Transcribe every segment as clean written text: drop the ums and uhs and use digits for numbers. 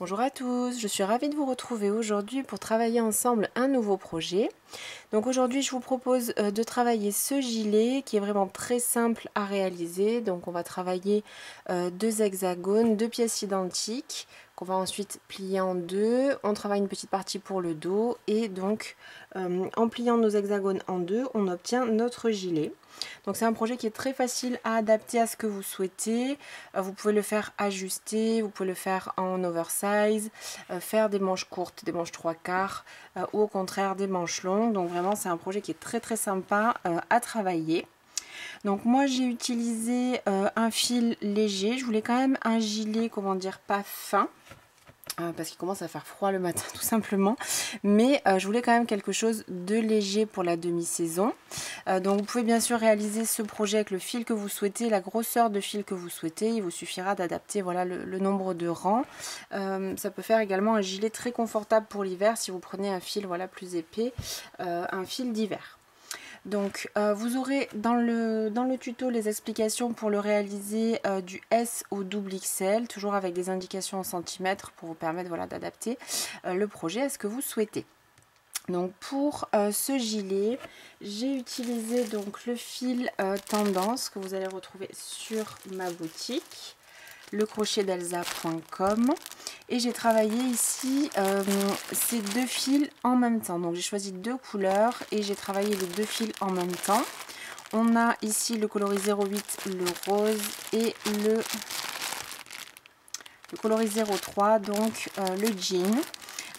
Bonjour à tous, je suis ravie de vous retrouver aujourd'hui pour travailler ensemble un nouveau projet. Donc aujourd'hui je vous propose de travailler ce gilet qui est vraiment très simple à réaliser. Donc on va travailler deux hexagones, deux pièces identiques qu'on va ensuite plier en deux. On travaille une petite partie pour le dos et donc en pliant nos hexagones en deux on obtient notre gilet. Donc c'est un projet qui est très facile à adapter à ce que vous souhaitez. Vous pouvez le faire ajuster, vous pouvez le faire en oversize, faire des manches courtes, des manches 3/4 ou au contraire des manches longues. Donc vraiment c'est un projet qui est très sympa à travailler. Donc moi j'ai utilisé un fil léger. Je voulais quand même un gilet, comment dire, pas fin. Parce qu'il commence à faire froid le matin tout simplement, mais je voulais quand même quelque chose de léger pour la demi-saison. Donc vous pouvez bien sûr réaliser ce projet avec le fil que vous souhaitez, la grosseur de fil que vous souhaitez. Il vous suffira d'adapter voilà, le nombre de rangs. Ça peut faire également un gilet très confortable pour l'hiver si vous prenez un fil voilà, plus épais, un fil d'hiver. Donc vous aurez dans le tuto les explications pour le réaliser du S au double XL, toujours avec des indications en centimètres pour vous permettre voilà, d'adapter le projet à ce que vous souhaitez. Donc pour ce gilet, j'ai utilisé donc le fil tendance que vous allez retrouver sur ma boutique, lecrochetdelsa.com, et j'ai travaillé ici ces deux fils en même temps. Donc j'ai choisi deux couleurs et j'ai travaillé les deux fils en même temps. On a ici le coloris 08, le rose, et le coloris 03, donc le jean.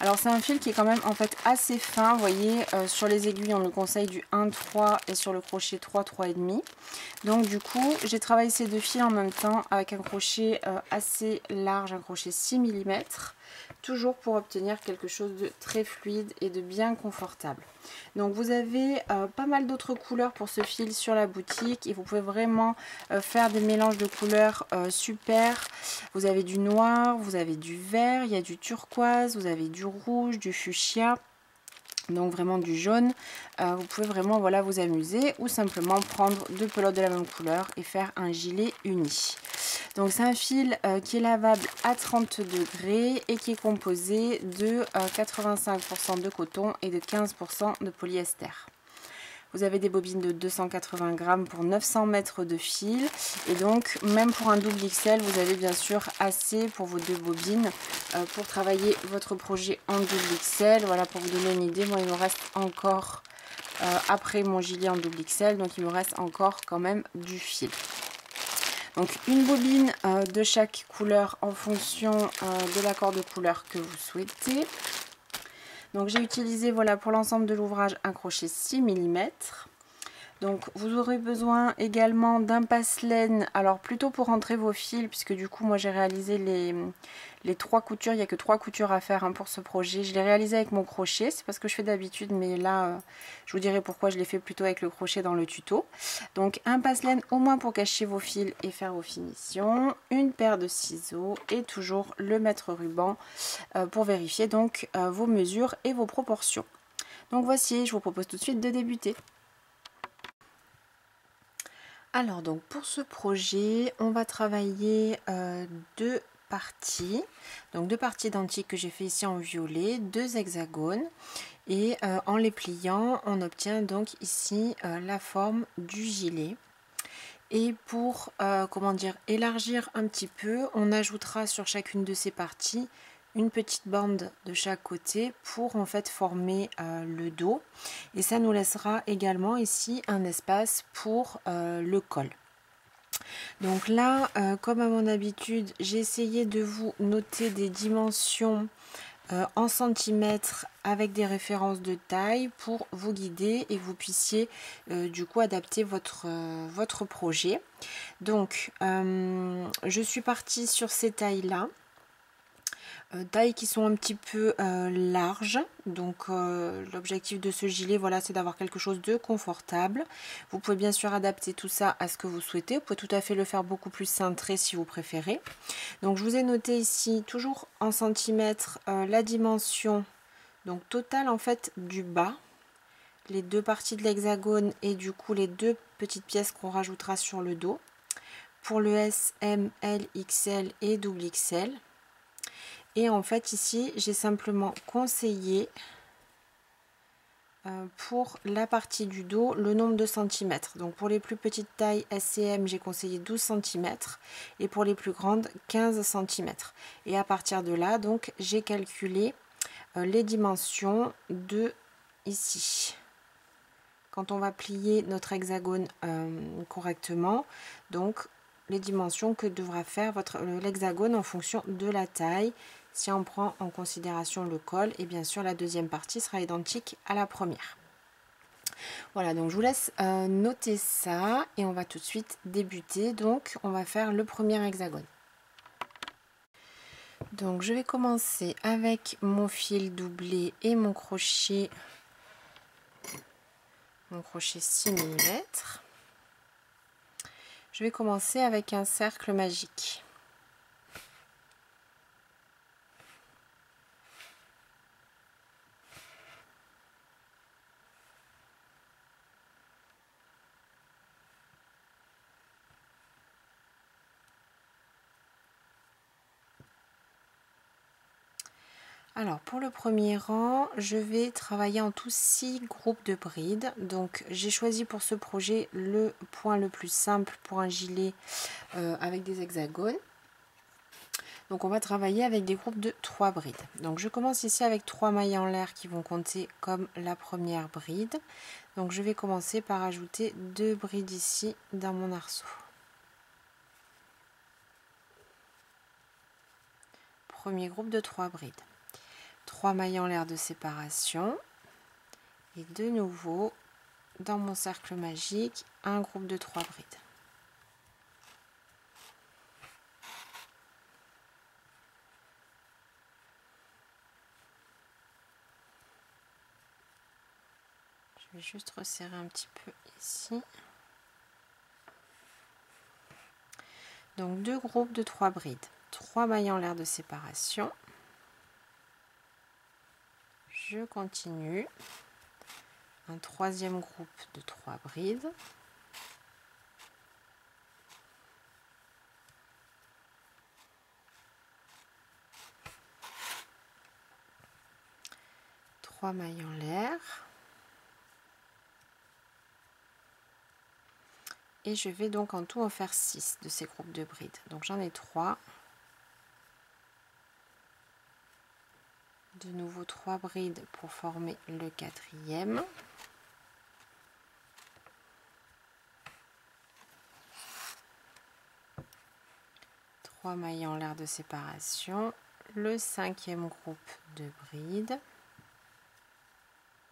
Alors c'est un fil qui est quand même en fait assez fin, vous voyez, sur les aiguilles on le conseille du 1,3 et sur le crochet 3,5. Donc du coup j'ai travaillé ces deux fils en même temps avec un crochet assez large, un crochet 6 mm, toujours pour obtenir quelque chose de très fluide et de bien confortable. Donc vous avez pas mal d'autres couleurs pour ce fil sur la boutique et vous pouvez vraiment faire des mélanges de couleurs super. Vous avez du noir, vous avez du vert, il y a du turquoise, vous avez du rouge, du fuchsia, donc vraiment du jaune. Vous pouvez vraiment voilà, vous amuser ou simplement prendre deux pelotes de la même couleur et faire un gilet uni. Donc c'est un fil qui est lavable à 30 degrés et qui est composé de 85% de coton et de 15% de polyester. Vous avez des bobines de 280 grammes pour 900 mètres de fil. Et donc, même pour un double XL, vous avez bien sûr assez pour vos deux bobines pour travailler votre projet en double XL. Voilà, pour vous donner une idée, moi il me reste encore, après mon gilet en double XL, donc il me reste encore quand même du fil. Donc une bobine de chaque couleur en fonction de l'accord de couleur que vous souhaitez. Donc j'ai utilisé voilà, pour l'ensemble de l'ouvrage un crochet 6 mm. Donc vous aurez besoin également d'un passe-laine, alors plutôt pour rentrer vos fils, puisque du coup moi j'ai réalisé les 3 coutures, il n'y a que 3 coutures à faire pour ce projet. Je l'ai réalisé avec mon crochet, c'est pas ce que je fais d'habitude, mais là je vous dirai pourquoi je l'ai fait plutôt avec le crochet dans le tuto. Donc un passe-laine au moins pour cacher vos fils et faire vos finitions, une paire de ciseaux et toujours le mètre ruban pour vérifier donc vos mesures et vos proportions. Donc voici, je vous propose tout de suite de débuter. Alors donc pour ce projet, on va travailler deux parties. Donc deux parties identiques que j'ai fait ici en violet, deux hexagones. Et en les pliant, on obtient donc ici la forme du gilet. Et pour comment dire, élargir un petit peu, on ajoutera sur chacune de ces parties une petite bande de chaque côté pour en fait former le dos, et ça nous laissera également ici un espace pour le col. Donc là comme à mon habitude, j'ai essayé de vous noter des dimensions en centimètres avec des références de taille pour vous guider et que vous puissiez du coup adapter votre projet. Donc je suis partie sur ces tailles là, tailles qui sont un petit peu larges. Donc l'objectif de ce gilet, voilà, c'est d'avoir quelque chose de confortable. Vous pouvez bien sûr adapter tout ça à ce que vous souhaitez. Vous pouvez tout à fait le faire beaucoup plus cintré si vous préférez. Donc je vous ai noté ici toujours en centimètres la dimension donc totale en fait du bas, les deux parties de l'hexagone et du coup les deux petites pièces qu'on rajoutera sur le dos pour le S, M, L, XL et double XL. Et en fait ici j'ai simplement conseillé pour la partie du dos le nombre de centimètres. Donc pour les plus petites tailles SCM j'ai conseillé 12 cm et pour les plus grandes 15 cm. Et à partir de là donc j'ai calculé les dimensions de ici. Quand on va plier notre hexagone correctement, donc les dimensions que devra faire l'hexagone en fonction de la taille. Si on prend en considération le col, et bien sûr la deuxième partie sera identique à la première. Voilà, donc je vous laisse noter ça et on va tout de suite débuter. Donc on va faire le premier hexagone. Donc je vais commencer avec mon fil doublé et mon crochet 6 mm. Je vais commencer avec un cercle magique. Alors pour le premier rang, je vais travailler en tout 6 groupes de brides. Donc j'ai choisi pour ce projet le point le plus simple pour un gilet avec des hexagones. Donc on va travailler avec des groupes de 3 brides. Donc je commence ici avec 3 mailles en l'air qui vont compter comme la première bride. Donc je vais commencer par ajouter 2 brides ici dans mon arceau. Premier groupe de 3 brides. 3 mailles en l'air de séparation et de nouveau dans mon cercle magique un groupe de 3 brides. Je vais juste resserrer un petit peu ici. Donc 2 groupes de 3 brides, 3 mailles en l'air de séparation. Je continue. Un troisième groupe de 3 brides. Trois mailles en l'air. Et je vais donc en tout en faire 6 de ces groupes de brides. Donc j'en ai 3. De nouveau 3 brides pour former le quatrième. Mailles en l'air de séparation, le cinquième groupe de brides.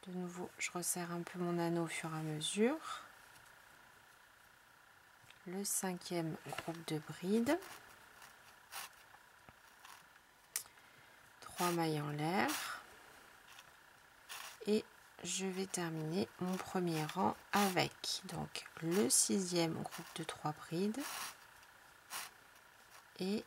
De nouveau, je resserre un peu mon anneau au fur et à mesure. Le cinquième groupe de brides. 3 mailles en l'air. Et je vais terminer mon premier rang avec donc le sixième groupe de 3 brides. Et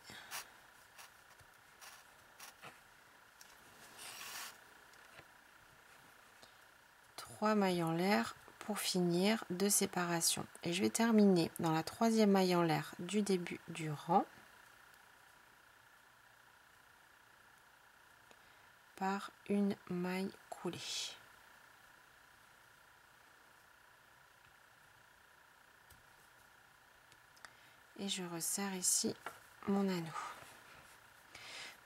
mailles en l'air pour finir de séparation. Et je vais terminer dans la troisième maille en l'air du début du rang par une maille coulée. Et je resserre ici mon anneau.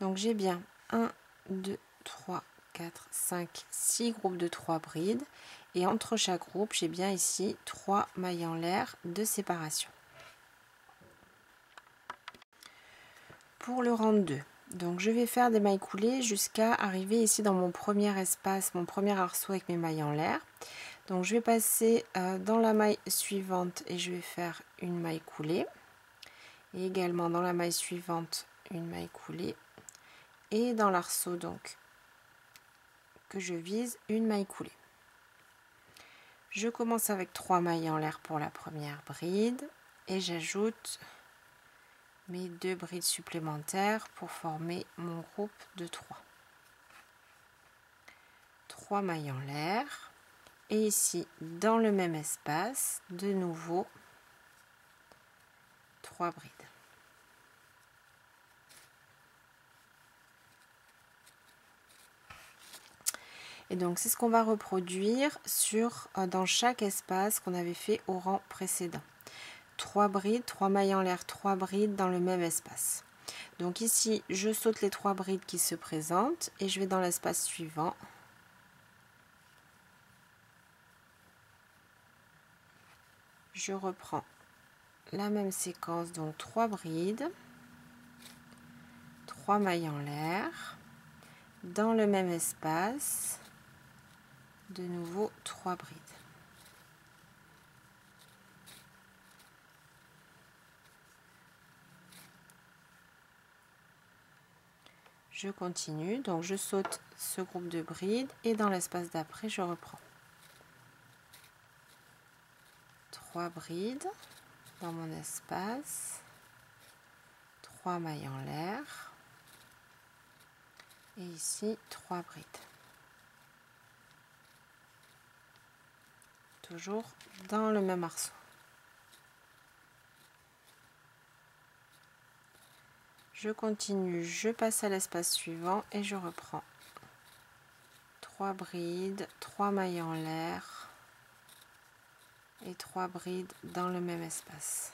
Donc j'ai bien 1, 2, 3, 4, 5, 6 groupes de 3 brides. Et entre chaque groupe, j'ai bien ici 3 mailles en l'air de séparation. Pour le rang 2, donc je vais faire des mailles coulées jusqu'à arriver ici dans mon premier espace, mon premier arceau avec mes mailles en l'air. Donc je vais passer dans la maille suivante et je vais faire une maille coulée. Et également dans la maille suivante, une maille coulée. Et dans l'arceau donc que je vise, une maille coulée. Je commence avec 3 mailles en l'air pour la première bride et j'ajoute mes 2 brides supplémentaires pour former mon groupe de 3. 3 mailles en l'air et ici dans le même espace, de nouveau 3 brides. Et donc c'est ce qu'on va reproduire dans chaque espace qu'on avait fait au rang précédent. 3 brides, 3 mailles en l'air, 3 brides dans le même espace. Donc ici, je saute les 3 brides qui se présentent et je vais dans l'espace suivant. Je reprends la même séquence, donc 3 brides, 3 mailles en l'air, dans le même espace, de nouveau 3 brides. Je continue, donc je saute ce groupe de brides et dans l'espace d'après, je reprends 3 brides dans mon espace, 3 mailles en l'air et ici 3 brides. Toujours dans le même arceau. Je continue, je passe à l'espace suivant et je reprends 3 brides, 3 mailles en l'air et 3 brides dans le même espace.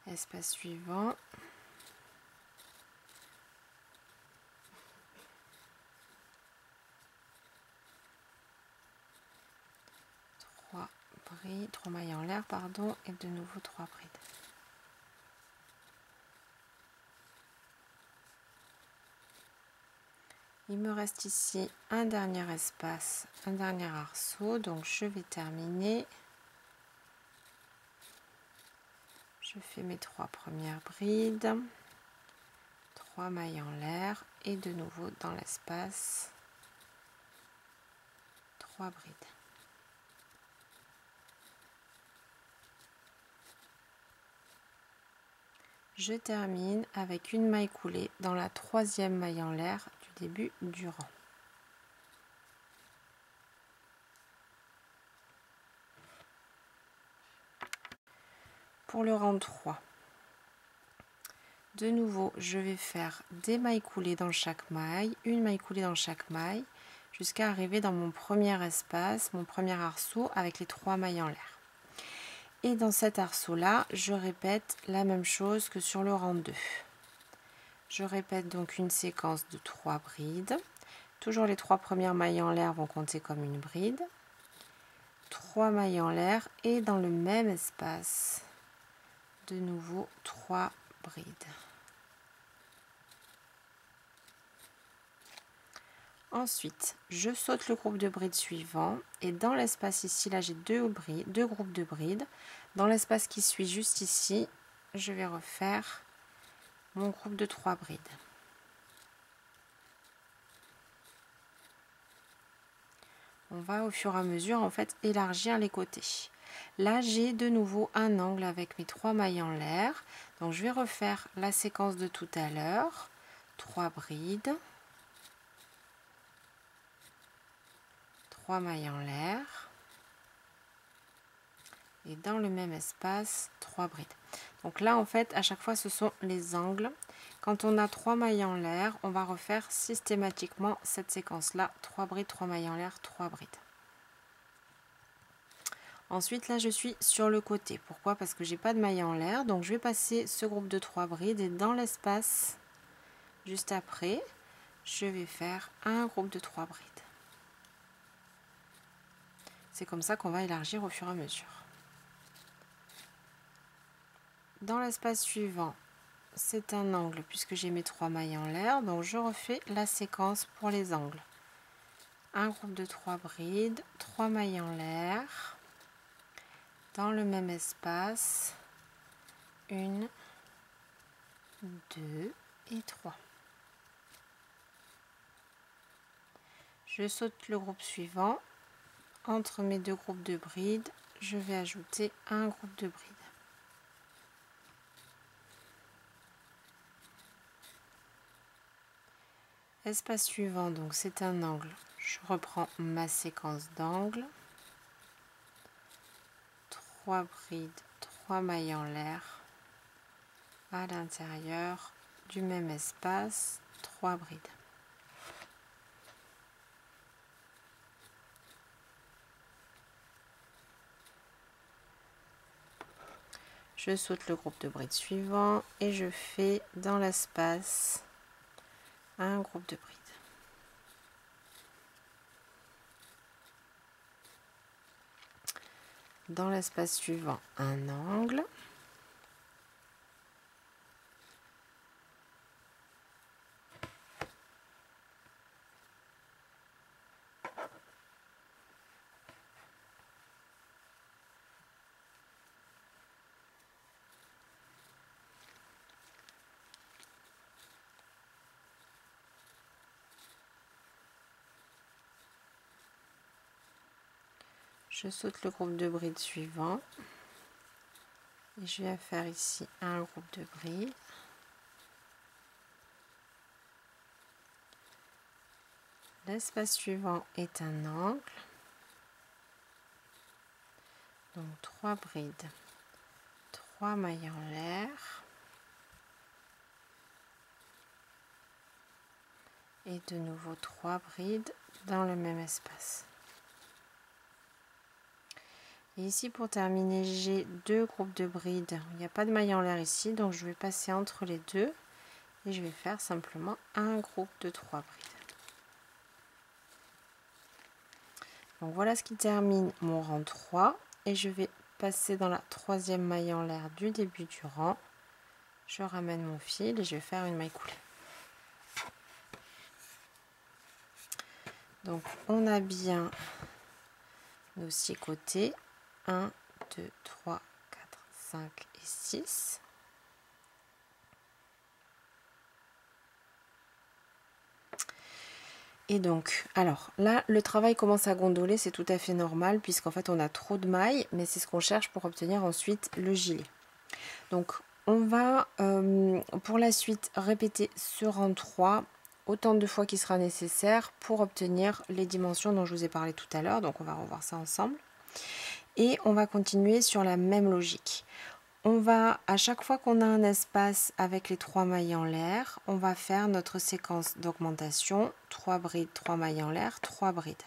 Espace suivant. Brides, 3 mailles en l'air, pardon, et de nouveau 3 brides. Il me reste ici un dernier espace, un dernier arceau, donc je vais terminer. Je fais mes 3 premières brides, 3 mailles en l'air et de nouveau dans l'espace 3 brides. Je termine avec une maille coulée dans la 3e maille en l'air du début du rang. Pour le rang 3, de nouveau, je vais faire des mailles coulées dans chaque maille, une maille coulée dans chaque maille, jusqu'à arriver dans mon premier espace, mon premier arceau avec les 3 mailles en l'air. Et dans cet arceau-là, je répète la même chose que sur le rang 2. Je répète donc une séquence de 3 brides. Toujours les 3 premières mailles en l'air vont compter comme une bride. 3 mailles en l'air et dans le même espace, de nouveau 3 brides. Ensuite, je saute le groupe de brides suivant et dans l'espace ici, là j'ai deux groupes de brides. Dans l'espace qui suit juste ici, je vais refaire mon groupe de 3 brides. On va au fur et à mesure en fait élargir les côtés. Là j'ai de nouveau un angle avec mes 3 mailles en l'air. Donc je vais refaire la séquence de tout à l'heure. 3 brides. 3 mailles en l'air et dans le même espace 3 brides. Donc là en fait à chaque fois ce sont les angles. Quand on a 3 mailles en l'air, on va refaire systématiquement cette séquence là, 3 brides, 3 mailles en l'air, 3 brides. Ensuite là je suis sur le côté. Pourquoi? Parce que j'ai pas de mailles en l'air, donc je vais passer ce groupe de 3 brides et dans l'espace juste après je vais faire un groupe de 3 brides. C'est comme ça qu'on va élargir au fur et à mesure. Dans l'espace suivant, c'est un angle puisque j'ai mes 3 mailles en l'air, donc je refais la séquence pour les angles. Un groupe de 3 brides, 3 mailles en l'air, dans le même espace, 1, 2 et 3. Je saute le groupe suivant. Entre mes deux groupes de brides, je vais ajouter un groupe de brides. Espace suivant, donc c'est un angle. Je reprends ma séquence d'angles. 3 brides, 3 mailles en l'air à l'intérieur du même espace, 3 brides. Je saute le groupe de brides suivant et je fais dans l'espace un groupe de brides. Dans l'espace suivant, un angle. Je saute le groupe de brides suivant et je vais faire ici un groupe de brides. L'espace suivant est un angle. Donc 3 brides, 3 mailles en l'air. Et de nouveau 3 brides dans le même espace. Et ici pour terminer, j'ai 2 groupes de brides. Il n'y a pas de maille en l'air ici, donc je vais passer entre les deux et je vais faire simplement un groupe de 3 brides. Donc voilà ce qui termine mon rang 3 et je vais passer dans la 3e maille en l'air du début du rang. Je ramène mon fil et je vais faire une maille coulée. Donc on a bien nos 6 côtés. 1, 2, 3, 4, 5 et 6. Et donc, alors là, le travail commence à gondoler, c'est tout à fait normal puisqu'en fait on a trop de mailles, mais c'est ce qu'on cherche pour obtenir ensuite le gilet. Donc on va pour la suite répéter ce rang 3 autant de fois qu'il sera nécessaire pour obtenir les dimensions dont je vous ai parlé tout à l'heure. Donc on va revoir ça ensemble. Et on va continuer sur la même logique. On va, à chaque fois qu'on a un espace avec les 3 mailles en l'air, on va faire notre séquence d'augmentation, 3 brides, 3 mailles en l'air, 3 brides.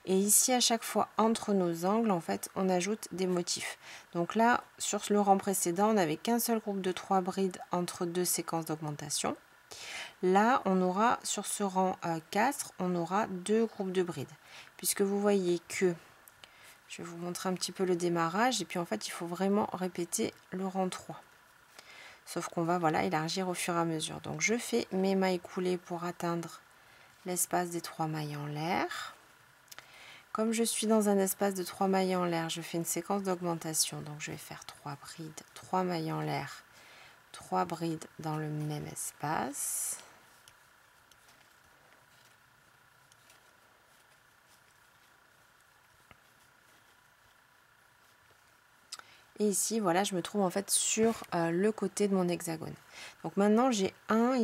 Et ici, à chaque fois, entre nos angles, en fait, on ajoute des motifs. Donc là, sur le rang précédent, on n'avait qu'un seul groupe de 3 brides entre 2 séquences d'augmentation. Là, on aura, sur ce rang 4, on aura 2 groupes de brides. Puisque vous voyez que je vais vous montrer un petit peu le démarrage et puis en fait il faut vraiment répéter le rang 3. Sauf qu'on va voilà élargir au fur et à mesure. Donc je fais mes mailles coulées pour atteindre l'espace des 3 mailles en l'air. Comme je suis dans un espace de 3 mailles en l'air, je fais une séquence d'augmentation. Donc je vais faire 3 brides, 3 mailles en l'air, 3 brides dans le même espace. Et ici, voilà, je me trouve en fait sur le côté de mon hexagone. Donc maintenant, j'ai un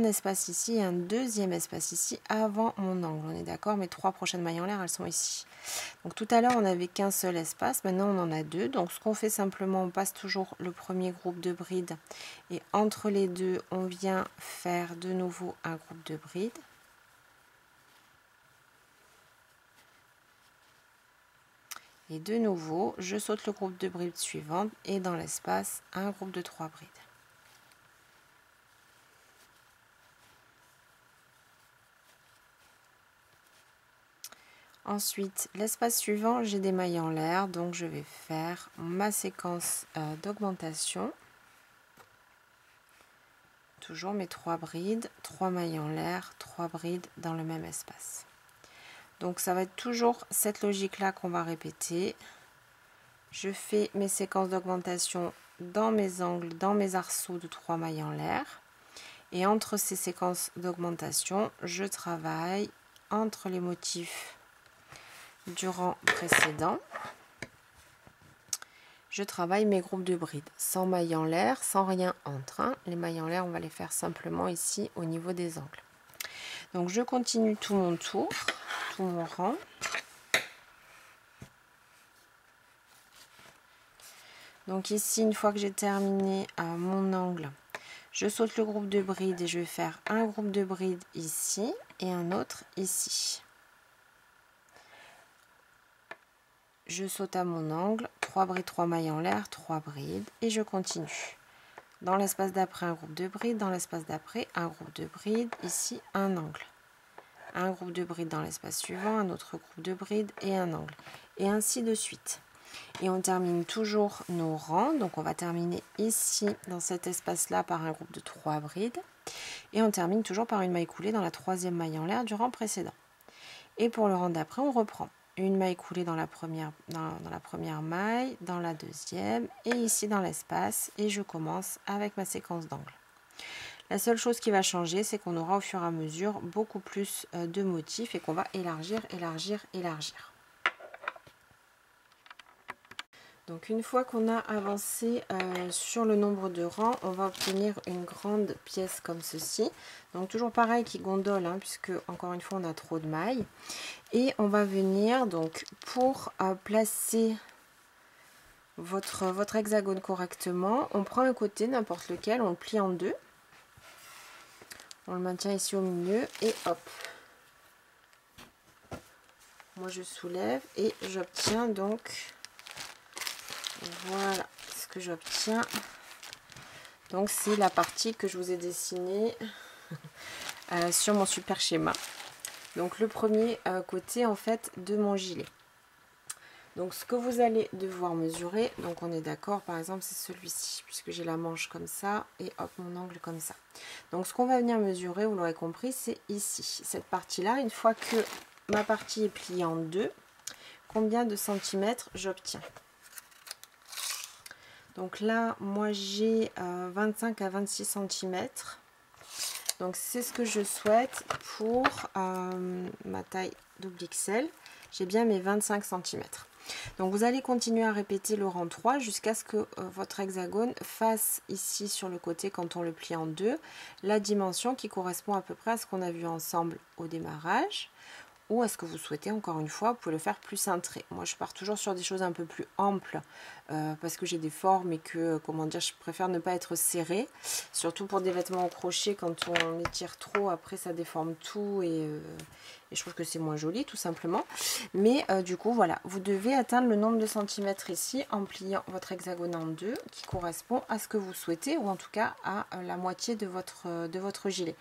espace ici et un deuxième espace ici avant mon angle. On est d'accord, mes 3 prochaines mailles en l'air, elles sont ici. Donc tout à l'heure, on n'avait qu'un seul espace. Maintenant, on en a 2. Donc ce qu'on fait simplement, on passe toujours le premier groupe de brides. Et entre les deux, on vient faire de nouveau un groupe de brides. Et de nouveau, je saute le groupe de brides suivante et dans l'espace, un groupe de 3 brides. Ensuite, l'espace suivant, j'ai des mailles en l'air, donc je vais faire ma séquence d'augmentation. Toujours mes 3 brides, 3 mailles en l'air, 3 brides dans le même espace. Donc ça va être toujours cette logique-là qu'on va répéter. Je fais mes séquences d'augmentation dans mes angles, dans mes arceaux de 3 mailles en l'air. Et entre ces séquences d'augmentation, je travaille entre les motifs du rang précédent. Je travaille mes groupes de brides, sans mailles en l'air, sans rien entre. Hein. Les mailles en l'air, on va les faire simplement ici au niveau des angles. Donc je continue tout mon tour, tout mon rang. Donc ici, une fois que j'ai terminé mon angle, je saute le groupe de brides et je vais faire un groupe de brides ici et un autre ici. Je saute à mon angle, 3 brides, 3 mailles en l'air, 3 brides et je continue. Dans l'espace d'après, un groupe de brides, dans l'espace d'après, un groupe de brides, ici un angle. Un groupe de brides dans l'espace suivant, un autre groupe de brides et un angle. Et ainsi de suite. Et on termine toujours nos rangs. Donc on va terminer ici, dans cet espace-là, par un groupe de 3 brides. Et on termine toujours par une maille coulée dans la 3e maille en l'air du rang précédent. Et pour le rang d'après, on reprend. Une maille coulée dans la première maille, dans la 2e et ici dans l'espace. Et je commence avec ma séquence d'angles. La seule chose qui va changer, c'est qu'on aura au fur et à mesure beaucoup plus de motifs et qu'on va élargir, élargir, élargir. Donc une fois qu'on a avancé sur le nombre de rangs, on va obtenir une grande pièce comme ceci. Donc toujours pareil qui gondole, hein, puisque encore une fois on a trop de mailles. Et on va venir donc pour placer votre hexagone correctement, on prend un côté, n'importe lequel, on le plie en deux. On le maintient ici au milieu et hop. Moi je soulève et j'obtiens donc... Voilà ce que j'obtiens. Donc c'est la partie que je vous ai dessinée sur mon super schéma. Donc le premier côté en fait de mon gilet. Donc ce que vous allez devoir mesurer, donc on est d'accord, par exemple c'est celui-ci, puisque j'ai la manche comme ça et hop mon angle comme ça. Donc ce qu'on va venir mesurer, vous l'aurez compris, c'est ici, cette partie-là. Une fois que ma partie est pliée en deux, combien de centimètres j'obtiens? Donc là, moi j'ai 25 à 26 cm. Donc c'est ce que je souhaite pour ma taille XXL. J'ai bien mes 25 cm. Donc vous allez continuer à répéter le rang 3 jusqu'à ce que votre hexagone fasse ici sur le côté, quand on le plie en deux, la dimension qui correspond à peu près à ce qu'on a vu ensemble au démarrage. Ou est-ce que vous souhaitez, encore une fois, vous pouvez le faire plus cintré. Moi, je pars toujours sur des choses un peu plus amples parce que j'ai des formes et que, comment dire, je préfère ne pas être serrée. Surtout pour des vêtements au crochet, quand on étire trop, après ça déforme tout et je trouve que c'est moins joli, tout simplement. Mais du coup, voilà, vous devez atteindre le nombre de centimètres ici en pliant votre hexagone en deux qui correspond à ce que vous souhaitez ou en tout cas à la moitié de votre gilet.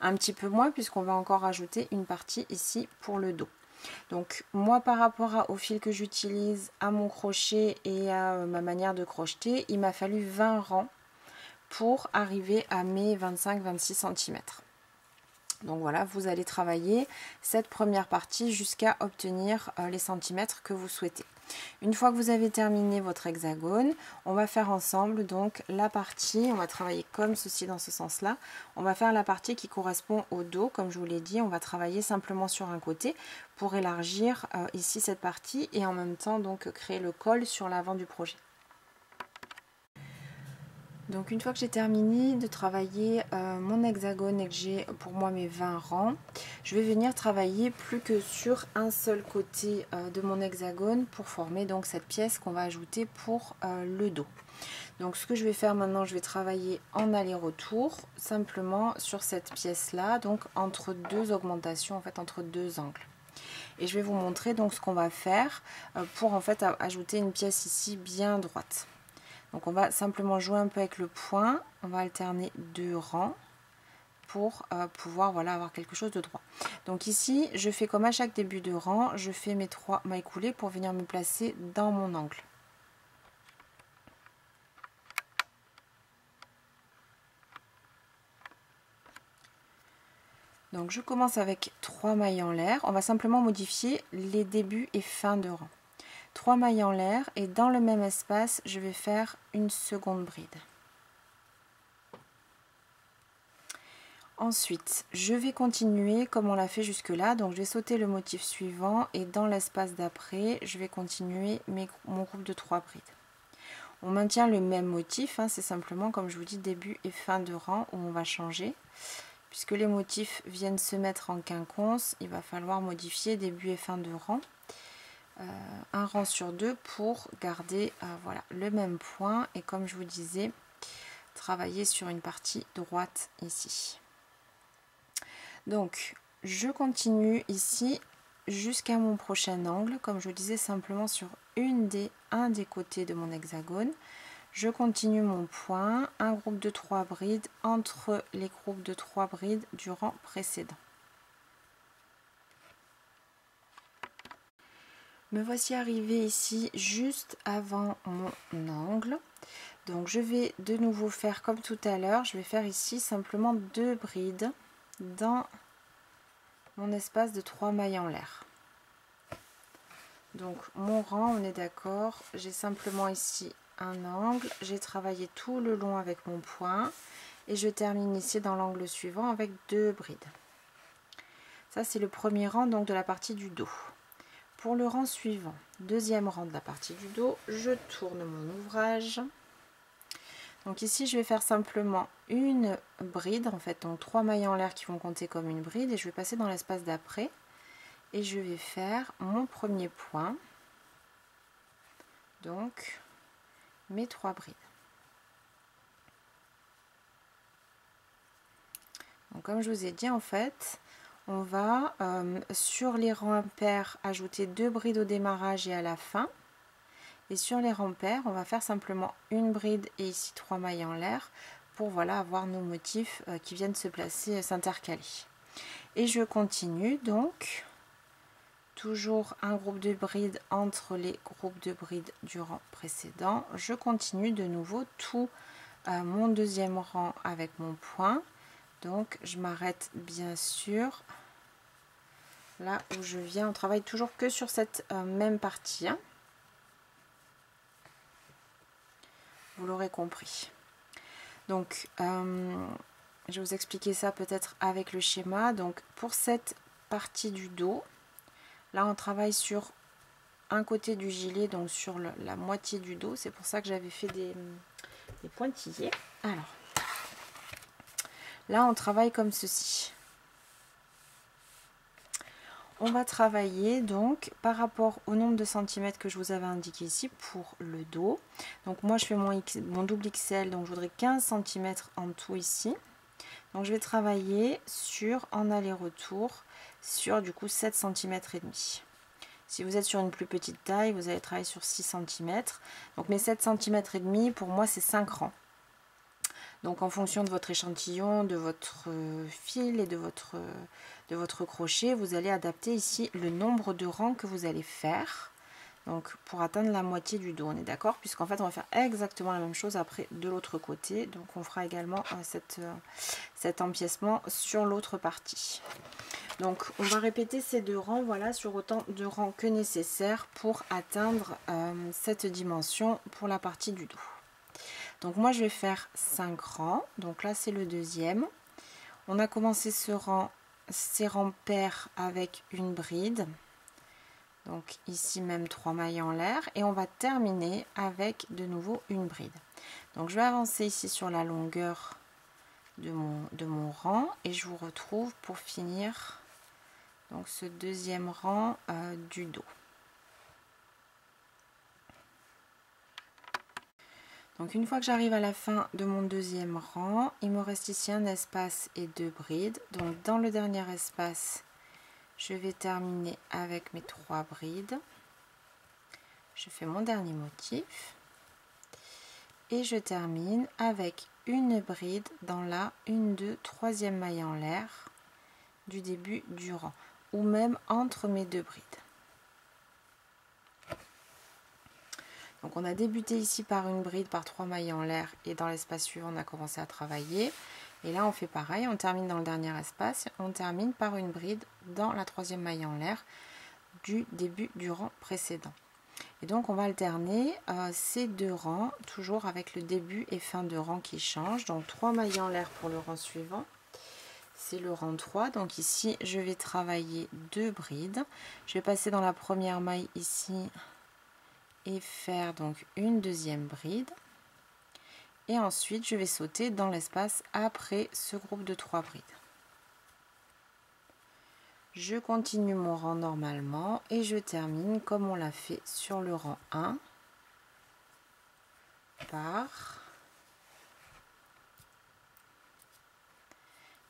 Un petit peu moins puisqu'on va encore rajouter une partie ici pour le dos. Donc moi par rapport au fil que j'utilise, à mon crochet et à ma manière de crocheter, il m'a fallu 20 rangs pour arriver à mes 25-26 cm. Donc voilà, vous allez travailler cette première partie jusqu'à obtenir les centimètres que vous souhaitez. Une fois que vous avez terminé votre hexagone, on va faire ensemble donc la partie, on va travailler comme ceci dans ce sens-là. On va faire la partie qui correspond au dos, comme je vous l'ai dit, on va travailler simplement sur un côté pour élargir ici cette partie et en même temps donc créer le col sur l'avant du projet. Donc une fois que j'ai terminé de travailler mon hexagone et que j'ai pour moi mes 20 rangs, je vais venir travailler plus que sur un seul côté de mon hexagone pour former donc cette pièce qu'on va ajouter pour le dos. Donc ce que je vais faire maintenant, je vais travailler en aller-retour simplement sur cette pièce là, donc entre deux augmentations, en fait entre deux angles. Et je vais vous montrer donc ce qu'on va faire pour en fait ajouter une pièce ici bien droite. Donc on va simplement jouer un peu avec le point, on va alterner deux rangs pour pouvoir voilà, avoir quelque chose de droit. Donc ici, je fais comme à chaque début de rang, je fais mes 3 mailles coulées pour venir me placer dans mon angle. Donc je commence avec 3 mailles en l'air, on va simplement modifier les débuts et fins de rang. 3 mailles en l'air et dans le même espace, je vais faire une seconde bride. Ensuite, je vais continuer comme on l'a fait jusque là, donc je vais sauter le motif suivant et dans l'espace d'après, je vais continuer mon groupe de 3 brides. On maintient le même motif, hein, c'est simplement comme je vous dis début et fin de rang où on va changer. Puisque les motifs viennent se mettre en quinconce, il va falloir modifier début et fin de rang. un rang sur deux pour garder voilà, le même point. Et comme je vous disais, travailler sur une partie droite ici. Donc, je continue ici jusqu'à mon prochain angle, comme je vous disais, simplement sur un des côtés de mon hexagone. Je continue mon point, un groupe de 3 brides entre les groupes de 3 brides du rang précédent. Me voici arrivée ici juste avant mon angle. Donc je vais de nouveau faire comme tout à l'heure, je vais faire ici simplement 2 brides dans mon espace de 3 mailles en l'air. Donc mon rang, on est d'accord, j'ai simplement ici un angle, j'ai travaillé tout le long avec mon point et je termine ici dans l'angle suivant avec 2 brides. Ça c'est le premier rang donc de la partie du dos. Pour le rang suivant, deuxième rang de la partie du dos, je tourne mon ouvrage. Donc ici je vais faire simplement une bride en fait, donc 3 mailles en l'air qui vont compter comme une bride et je vais passer dans l'espace d'après et je vais faire mon premier point, donc mes 3 brides. Donc comme je vous ai dit en fait, on va sur les rangs impairs ajouter 2 brides au démarrage et à la fin. Et sur les rangs pairs, on va faire simplement une bride et ici 3 mailles en l'air pour voilà avoir nos motifs qui viennent se placer, s'intercaler. Et je continue donc toujours un groupe de brides entre les groupes de brides du rang précédent. Je continue de nouveau tout mon deuxième rang avec mon point. Donc je m'arrête bien sûr là où je viens. On travaille toujours que sur cette même partie. Hein. Vous l'aurez compris. Donc, je vais vous expliquer ça peut-être avec le schéma. Donc, pour cette partie du dos, là, on travaille sur un côté du gilet, donc sur la moitié du dos. C'est pour ça que j'avais fait des pointillés. Alors, là, on travaille comme ceci. On va travailler donc par rapport au nombre de centimètres que je vous avais indiqué ici pour le dos. Donc moi je fais mon double XL, donc je voudrais 15 cm en tout ici. Donc je vais travailler sur en aller-retour sur du coup 7 cm et demi. Si vous êtes sur une plus petite taille, vous allez travailler sur 6 cm. Donc mes 7 cm et demi pour moi c'est 5 rangs. Donc en fonction de votre échantillon, de votre fil et de votre crochet, vous allez adapter ici le nombre de rangs que vous allez faire. Donc pour atteindre la moitié du dos, on est d'accord? Puisqu'en fait on va faire exactement la même chose après de l'autre côté. Donc on fera également cet empiècement sur l'autre partie. Donc on va répéter ces 2 rangs, voilà, sur autant de rangs que nécessaire pour atteindre cette dimension pour la partie du dos. Donc moi je vais faire 5 rangs, donc là c'est le deuxième. On a commencé ces rangs pairs avec une bride. Donc ici même 3 mailles en l'air et on va terminer avec de nouveau une bride. Donc je vais avancer ici sur la longueur de mon rang et je vous retrouve pour finir donc ce deuxième rang du dos. Donc une fois que j'arrive à la fin de mon deuxième rang, il me reste ici un espace et 2 brides. Donc dans le dernier espace, je vais terminer avec mes 3 brides. Je fais mon dernier motif. Et je termine avec une bride dans la 1, 2, 3e maille en l'air du début du rang. Ou même entre mes 2 brides. Donc on a débuté ici par une bride, par 3 mailles en l'air et dans l'espace suivant on a commencé à travailler. Et là on fait pareil, on termine dans le dernier espace, on termine par une bride dans la 3e maille en l'air du début du rang précédent. Et donc on va alterner ces 2 rangs, toujours avec le début et fin de rang qui changent. Donc 3 mailles en l'air pour le rang suivant, c'est le rang 3. Donc ici je vais travailler 2 brides. Je vais passer dans la première maille ici et faire donc une deuxième bride et ensuite je vais sauter dans l'espace après ce groupe de 3 brides. Je continue mon rang normalement et je termine comme on l'a fait sur le rang 1 par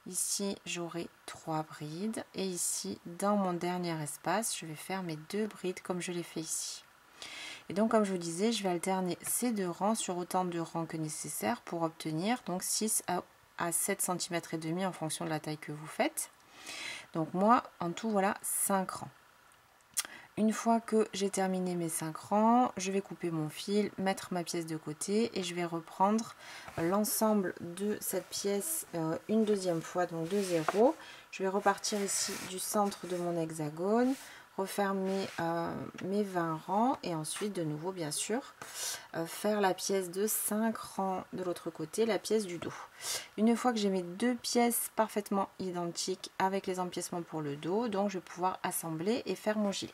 ici j'aurai 3 brides et ici dans mon dernier espace je vais faire mes 2 brides comme je l'ai fait ici. Et donc comme je vous disais, je vais alterner ces 2 rangs sur autant de rangs que nécessaire pour obtenir donc 6 à 7 cm et demi en fonction de la taille que vous faites. Donc moi en tout voilà 5 rangs. Une fois que j'ai terminé mes 5 rangs, je vais couper mon fil, mettre ma pièce de côté et je vais reprendre l'ensemble de cette pièce une deuxième fois, donc de 0. Je vais repartir ici du centre de mon hexagone, refaire mes 20 rangs et ensuite de nouveau bien sûr faire la pièce de 5 rangs de l'autre côté, la pièce du dos. Une fois que j'ai mes 2 pièces parfaitement identiques avec les empiècements pour le dos, donc je vais pouvoir assembler et faire mon gilet.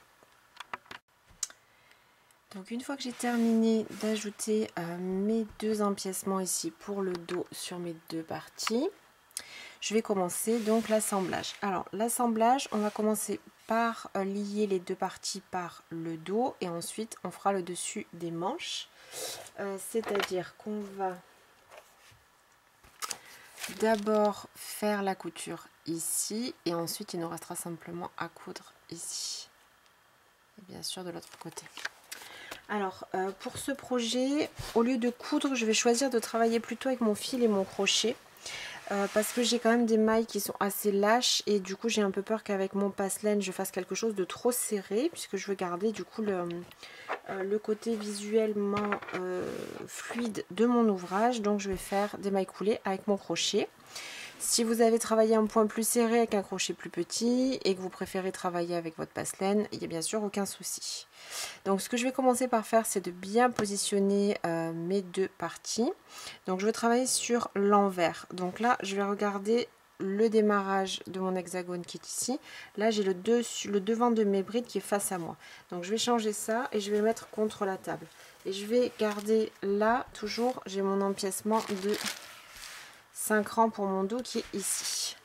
Donc une fois que j'ai terminé d'ajouter mes 2 empiècements ici pour le dos sur mes 2 parties, je vais commencer donc l'assemblage. Alors l'assemblage, on va commencer par lier les 2 parties par le dos et ensuite on fera le dessus des manches. C'est-à-dire qu'on va d'abord faire la couture ici et ensuite il nous restera simplement à coudre ici. Et bien sûr de l'autre côté. Alors pour ce projet, au lieu de coudre, je vais choisir de travailler plutôt avec mon fil et mon crochet parce que j'ai quand même des mailles qui sont assez lâches et du coup j'ai un peu peur qu'avec mon passe-laine je fasse quelque chose de trop serré puisque je veux garder du coup le côté visuellement fluide de mon ouvrage. Donc je vais faire des mailles coulées avec mon crochet. Si vous avez travaillé un point plus serré avec un crochet plus petit et que vous préférez travailler avec votre passe-laine, il n'y a bien sûr aucun souci. Donc ce que je vais commencer par faire, c'est de bien positionner mes 2 parties. Donc je vais travailler sur l'envers. Donc là, je vais regarder le démarrage de mon hexagone qui est ici. Là, j'ai le devant de mes brides qui est face à moi. Donc je vais changer ça et je vais le mettre contre la table. Et je vais garder là, toujours, j'ai mon empiècement de 5 rangs pour mon dos qui est ici.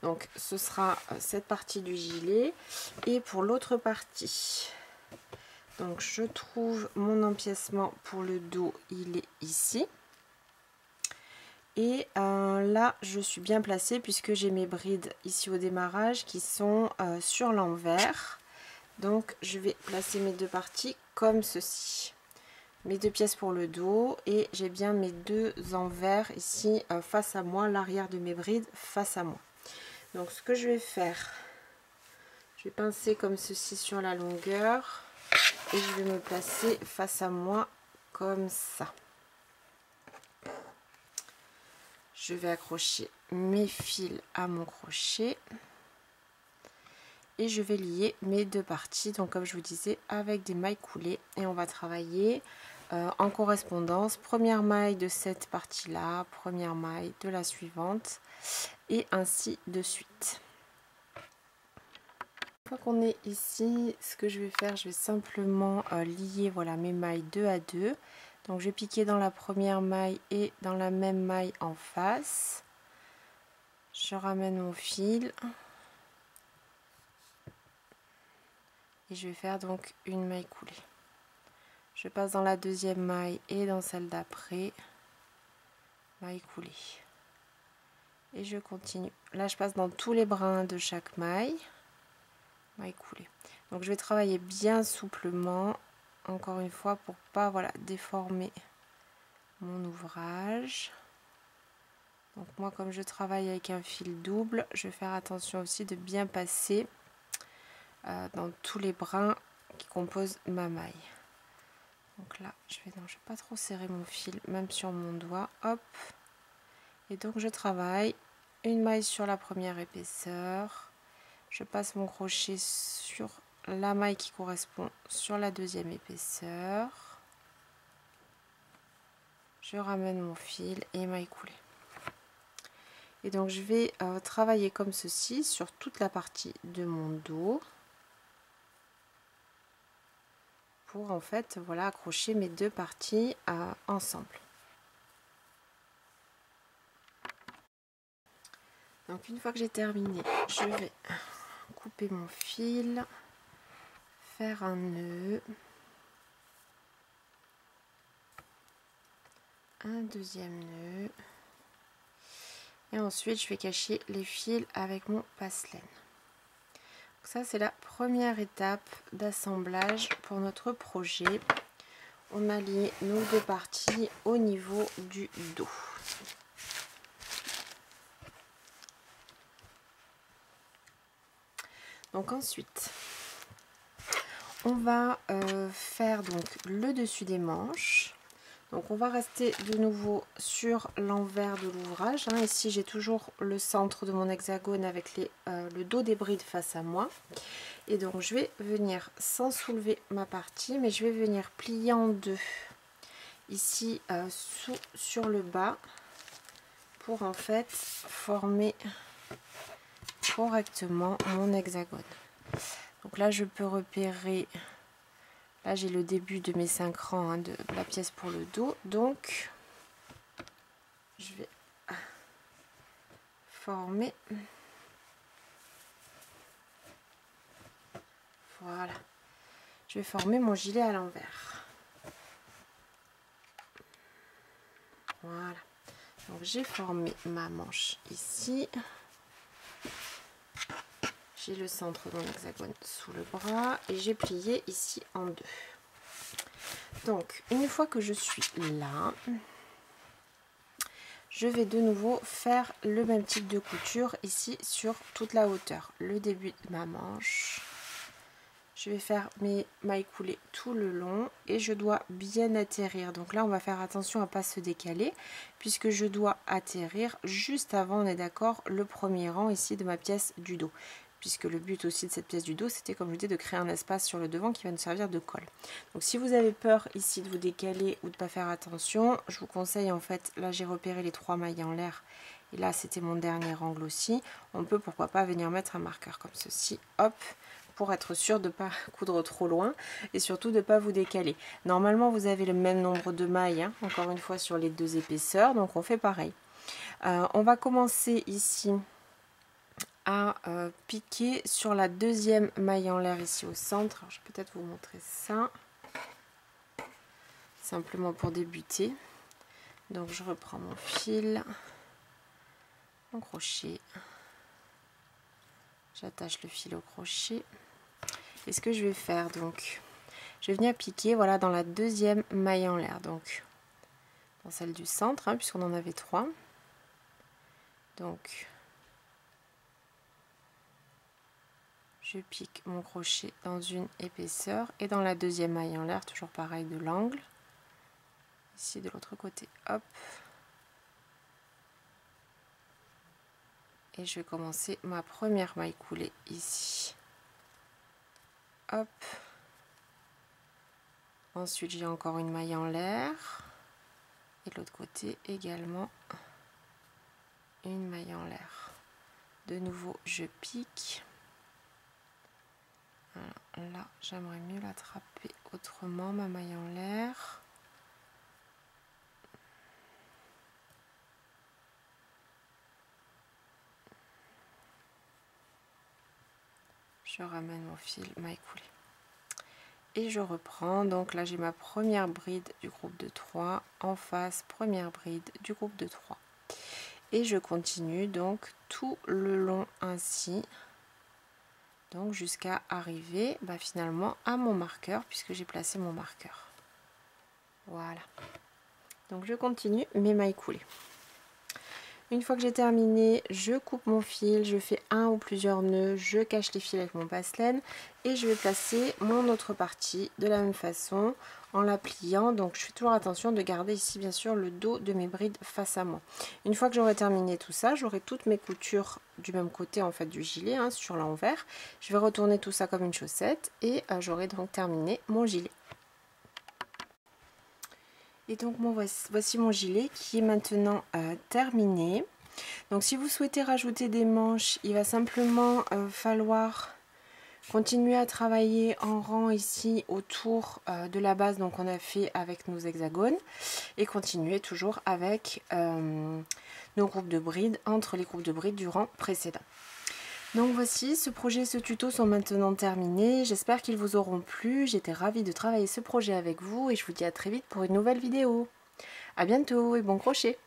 Donc ce sera cette partie du gilet. Et pour l'autre partie, donc je trouve mon empiècement pour le dos, il est ici. Et là je suis bien placée puisque j'ai mes brides ici au démarrage qui sont sur l'envers. Donc je vais placer mes 2 parties comme ceci. Mes 2 pièces pour le dos et j'ai bien mes 2 envers ici face à moi, l'arrière de mes brides face à moi. Donc ce que je vais faire, je vais pincer comme ceci sur la longueur et je vais me placer face à moi comme ça. Je vais accrocher mes fils à mon crochet et je vais lier mes 2 parties, donc comme je vous disais avec des mailles coulées, et on va travailler en correspondance, première maille de cette partie là, première maille de la suivante et ainsi de suite. Une fois qu'on est ici, ce que je vais faire, je vais simplement lier voilà mes mailles 2 à 2. Donc je vais piquer dans la première maille et dans la même maille en face. Je ramène mon fil et je vais faire donc une maille coulée. Je passe dans la deuxième maille et dans celle d'après, maille coulée. Et je continue. Là je passe dans tous les brins de chaque maille, maille coulée. Donc je vais travailler bien souplement, encore une fois, pour pas voilà déformer mon ouvrage. Donc moi, comme je travaille avec un fil double, je vais faire attention aussi de bien passer dans tous les brins qui composent ma maille. Donc là, je vais pas trop serrer mon fil, même sur mon doigt. Hop. Et donc je travaille une maille sur la première épaisseur. Je passe mon crochet sur la maille qui correspond sur la deuxième épaisseur. Je ramène mon fil et maille coulée. Et donc je vais travailler comme ceci sur toute la partie de mon dos pour en fait voilà accrocher mes 2 parties ensemble. Donc une fois que j'ai terminé, je vais couper mon fil, faire un nœud, un deuxième nœud, et ensuite je vais cacher les fils avec mon passe-laine. Ça c'est la première étape d'assemblage pour notre projet. On a lié nos deux parties au niveau du dos. Donc ensuite, on va faire donc le dessus des manches. Donc on va rester de nouveau sur l'envers de l'ouvrage. Hein. Ici j'ai toujours le centre de mon hexagone avec le dos des brides face à moi. Et donc je vais venir sans soulever ma partie, mais je vais venir plier en deux ici sur le bas pour en fait former correctement mon hexagone. Donc là je peux repérer, là j'ai le début de mes 5 rangs, hein, de la pièce pour le dos, donc je vais former, voilà, je vais former mon gilet à l'envers. Voilà, donc j'ai formé ma manche ici. J'ai le centre de mon hexagone sous le bras et j'ai plié ici en deux. Donc, une fois que je suis là, je vais de nouveau faire le même type de couture ici sur toute la hauteur. Le début de ma manche. Je vais faire mes mailles coulées tout le long et je dois bien atterrir. Donc là, on va faire attention à ne pas se décaler puisque je dois atterrir juste avant, on est d'accord, le premier rang ici de ma pièce du dos. Puisque le but aussi de cette pièce du dos, c'était, comme je vous dis, de créer un espace sur le devant qui va nous servir de colle. Donc si vous avez peur ici de vous décaler ou de ne pas faire attention, je vous conseille en fait, là j'ai repéré les 3 mailles en l'air, et là c'était mon dernier angle aussi, on peut pourquoi pas venir mettre un marqueur comme ceci, hop, pour être sûr de ne pas coudre trop loin, et surtout de ne pas vous décaler. Normalement vous avez le même nombre de mailles, hein, encore une fois sur les 2 épaisseurs, donc on fait pareil. On va commencer ici à piquer sur la deuxième maille en l'air ici au centre. Alors, je vais peut-être vous montrer ça simplement pour débuter. Donc je reprends mon fil, mon crochet, j'attache le fil au crochet et ce que je vais faire, donc je vais venir piquer, voilà, dans la deuxième maille en l'air, donc dans celle du centre, hein, puisqu'on en avait 3. Donc je pique mon crochet dans une épaisseur et dans la deuxième maille en l'air, toujours pareil de l'angle. Ici de l'autre côté, hop. Et je vais commencer ma première maille coulée ici. Hop. Ensuite, j'ai encore une maille en l'air. Et de l'autre côté également une maille en l'air. De nouveau, je pique. Voilà, là, j'aimerais mieux l'attraper autrement, ma maille en l'air. Je ramène mon fil maille coulée. Et je reprends, donc là j'ai ma première bride du groupe de 3, en face, première bride du groupe de 3. Et je continue donc tout le long ainsi, donc jusqu'à arriver finalement à mon marqueur, puisque j'ai placé mon marqueur. Voilà. Donc je continue mes mailles coulées. Une fois que j'ai terminé, je coupe mon fil, je fais un ou plusieurs nœuds, je cache les fils avec mon passe-laine et je vais placer mon autre partie de la même façon en la pliant. Donc je fais toujours attention de garder ici bien sûr le dos de mes brides face à moi. Une fois que j'aurai terminé tout ça, j'aurai toutes mes coutures du même côté en fait du gilet, hein, sur l'envers. Je vais retourner tout ça comme une chaussette et j'aurai donc terminé mon gilet. Et donc voici mon gilet qui est maintenant terminé. Donc si vous souhaitez rajouter des manches, il va simplement falloir Continuez à travailler en rang ici autour de la base, donc on a fait avec nos hexagones, et continuez toujours avec nos groupes de brides entre les groupes de brides du rang précédent. Donc voici, ce projet et ce tuto sont maintenant terminés. J'espère qu'ils vous auront plu. J'étais ravie de travailler ce projet avec vous et je vous dis à très vite pour une nouvelle vidéo. A bientôt et bon crochet!